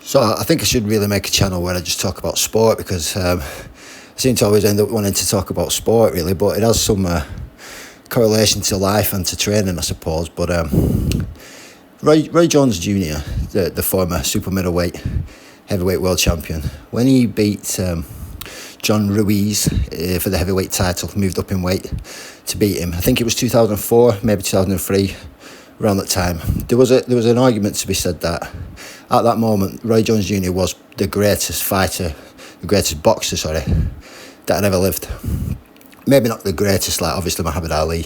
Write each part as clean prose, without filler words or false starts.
So I think I should really make a channel where I just talk about sport, because I seem to always end up wanting to talk about sport really, but it has some correlation to life and to training, I suppose. But Roy Jones Jr., the former super middleweight heavyweight world champion, when he beat John Ruiz for the heavyweight title, moved up in weight to beat him. I think it was 2004, maybe 2003, around that time. There was an argument to be said that at that moment, Roy Jones Jr. was the greatest fighter, the greatest boxer, that had ever lived. Maybe not the greatest, like obviously Muhammad Ali,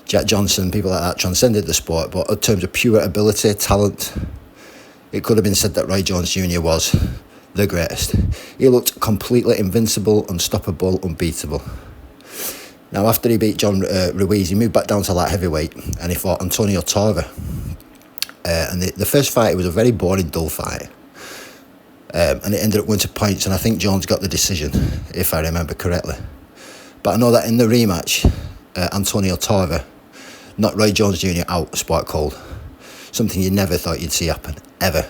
Jack Johnson, people like that transcended the sport, but in terms of pure ability, talent, it could have been said that Roy Jones Jr. was the greatest. He looked completely invincible, unstoppable, unbeatable. Now, after he beat John Ruiz, he moved back down to light heavyweight and he fought Antonio Torva. And the first fight was a very boring, dull fight. And it ended up going to points, and I think Jones got the decision, if I remember correctly. But I know that in the rematch, Antonio Torva knocked Roy Jones Jr. out, sport cold. Something you never thought you'd see happen, ever.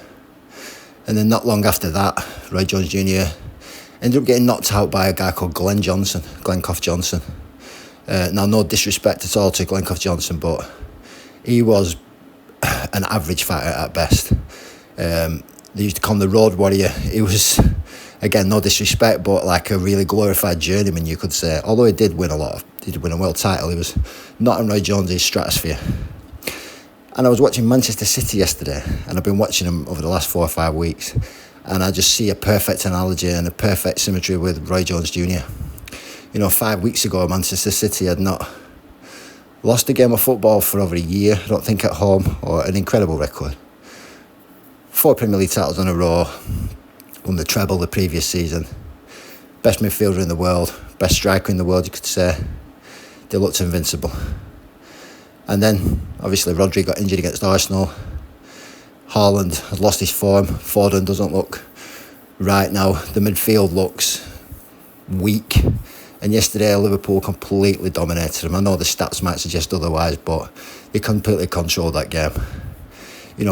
And then not long after that, Roy Jones Jr. ended up getting knocked out by a guy called Glencoff Johnson. Now, no disrespect at all to Glencoff Johnson, but he was an average fighter at best. They used to call him the Road Warrior. He was, again, no disrespect, but like a really glorified journeyman, you could say. Although he did win a world title, he was not in Roy Jones' stratosphere. And I was watching Manchester City yesterday, and I've been watching them over the last 4 or 5 weeks, and I just see a perfect analogy and a perfect symmetry with Roy Jones Jr. 5 weeks ago, Manchester City had not lost a game of football for over a year, I don't think, at home, or an incredible record. 4 Premier League titles in a row, won the treble the previous season, best midfielder in the world, best striker in the world, you could say. They looked invincible. And then, obviously, Rodri got injured against Arsenal. Haaland has lost his form. Foden doesn't look right now. The midfield looks weak. And yesterday, Liverpool completely dominated them. I know the stats might suggest otherwise, but they completely controlled that game.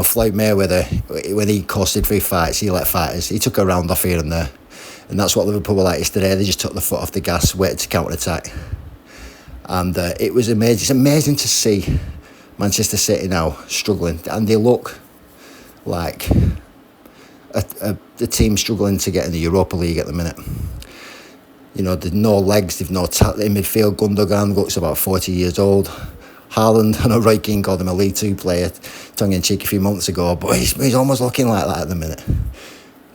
Floyd Mayweather, when he coasted through fights, he let fighters. He took a round off here and there. And that's what Liverpool were like yesterday. They just took the foot off the gas, waited to counter-attack. And it was amazing. It's amazing to see Manchester City now struggling. And they look like a team struggling to get in the Europa League at the minute. There's no legs, they've no talent in midfield. Gundogan looks about 40 years old. Haaland, I know Roy Keane called him a League Two player, tongue-in-cheek a few months ago, but he's almost looking like that at the minute.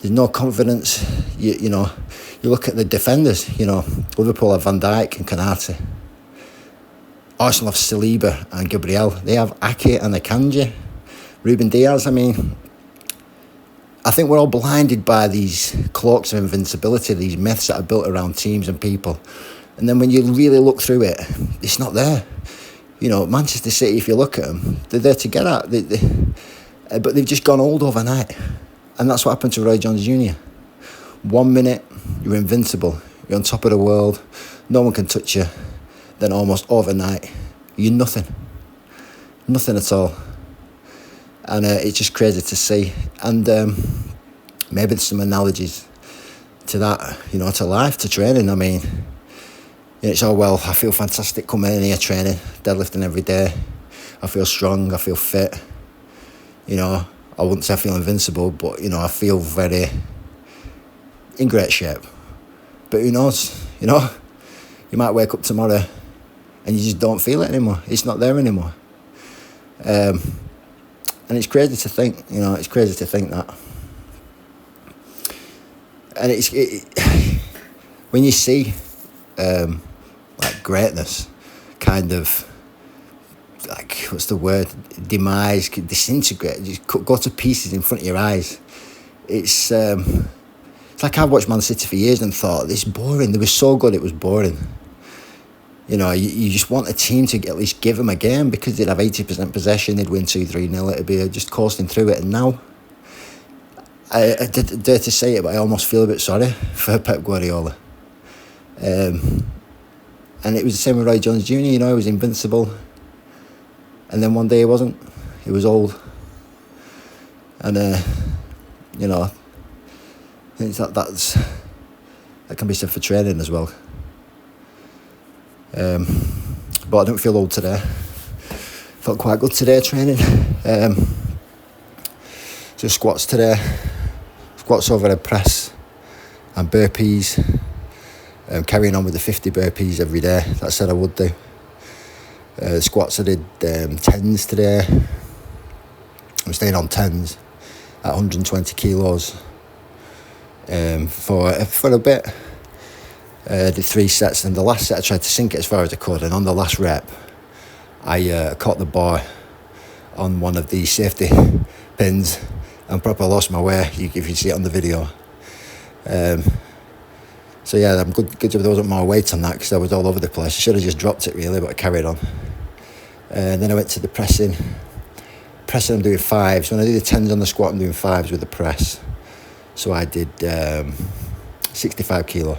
There's no confidence. You look at the defenders, Liverpool have Van Dijk and Konate. Arsenal have Saliba and Gabriel. They have Ake and Akanji. Ruben Diaz, I think we're all blinded by these cloaks of invincibility, these myths that are built around teams and people. And then when you really look through it, it's not there. Manchester City, if you look at them, they're there to get at. But they've just gone old overnight. And that's what happened to Roy Jones Jr. 1 minute, you're invincible. You're on top of the world. No one can touch you. Then almost overnight, you're nothing. Nothing at all. And it's just crazy to see. And maybe there's some analogies to that, to life, to training. It's I feel fantastic coming in here training, deadlifting every day. I feel strong, I feel fit. I wouldn't say I feel invincible, but, I feel very in great shape. But who knows, you might wake up tomorrow and you just don't feel it anymore. It's not there anymore. And it's crazy to think, that. And when you see greatness kind of, what's the word, demise, disintegrate, just go to pieces in front of your eyes. It's like I've watched Man City for years and thought, this is boring. They were so good, it was boring. You just want a team to at least give them a game, because they'd have 80% possession, they'd win 2-3-0, it'd be just coasting through it. And now, I dare to say it, but I almost feel a bit sorry for Pep Guardiola. And it was the same with Roy Jones Jr., he was invincible. And then one day he wasn't. He was old. And, think that can be said for training as well. But I don't feel old today. Felt quite good today training. Just squats today. Squats overhead press and burpees. Carrying on with the 50 burpees every day that I said I would do. Squats I did 10s today. I'm staying on 10s at 120 kilos for a bit. Did 3 sets, and the last set I tried to sink it as far as I could, and on the last rep I caught the bar on one of the safety pins and proper lost my way, if you see it on the video. So yeah, I'm good job there wasn't more weight on that, because I was all over the place. I should have just dropped it really, but I carried on. And then I went to the pressing. I'm doing 5s. When I do the 10s on the squat, I'm doing 5s with the press. So I did 65 kilo.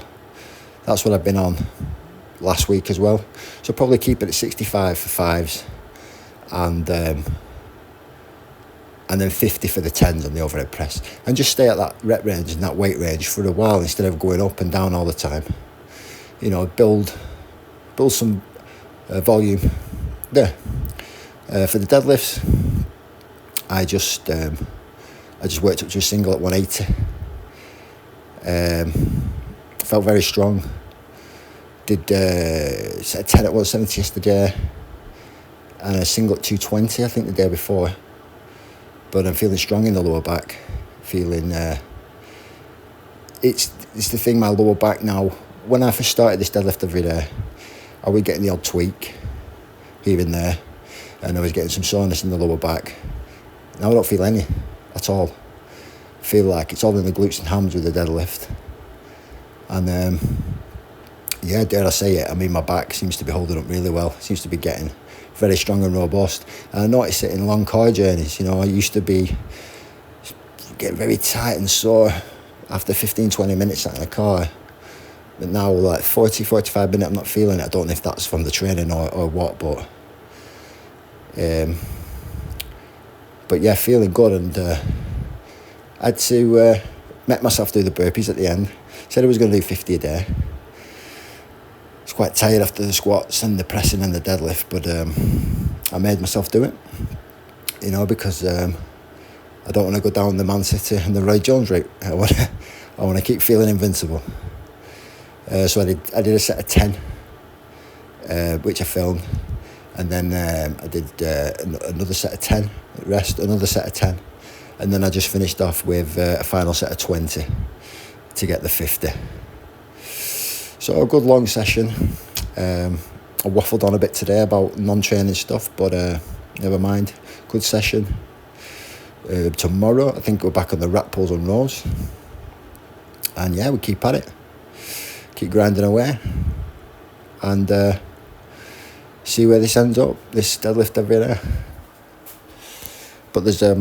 That's what I've been on last week as well. So probably keep it at 65 for 5s, and then 50 for the 10s on the overhead press, and just stay at that rep range and that weight range for a while instead of going up and down all the time. You know, build some volume there. For the deadlifts, I just worked up to a single at 180. Felt very strong. Did set a 10 at 170 yesterday, and a single at 220 I think the day before. But I'm feeling strong in the lower back. Feeling it's the thing, my lower back now. When I first started this deadlift every day, I was getting the odd tweak here and there, and I was getting some soreness in the lower back. Now I don't feel any at all. I feel like it's all in the glutes and hams with the deadlift. And yeah, dare I say it, I mean, my back seems to be holding up really well. It seems to be getting very strong and robust. And I notice it in long car journeys. You know, I used to be getting very tight and sore after 15-20 minutes sat in a car. But now, like 40-45 minutes, I'm not feeling it. I don't know if that's from the training or what, but yeah, feeling good. And I had to make myself do the burpees at the end. Said I was going to do 50 a day. I was quite tired after the squats and the pressing and the deadlift, but I made myself do it, you know, because I don't want to go down the Man City and the Roy Jones route. I want to keep feeling invincible. So I did a set of 10, which I filmed, and then I did another set of 10, rest, another set of 10, and then I just finished off with a final set of 20 to get the 50. So a good long session. I waffled on a bit today about non-training stuff, but never mind. Good session. Tomorrow I think we're back on the rack pulls and rows, and yeah, we keep at it, keep grinding away, and see where this ends up, this deadlift every day. But there's a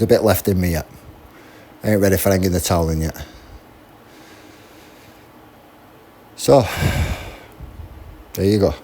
bit left in me yet. I ain't ready for hanging the towel in yet. So, there you go.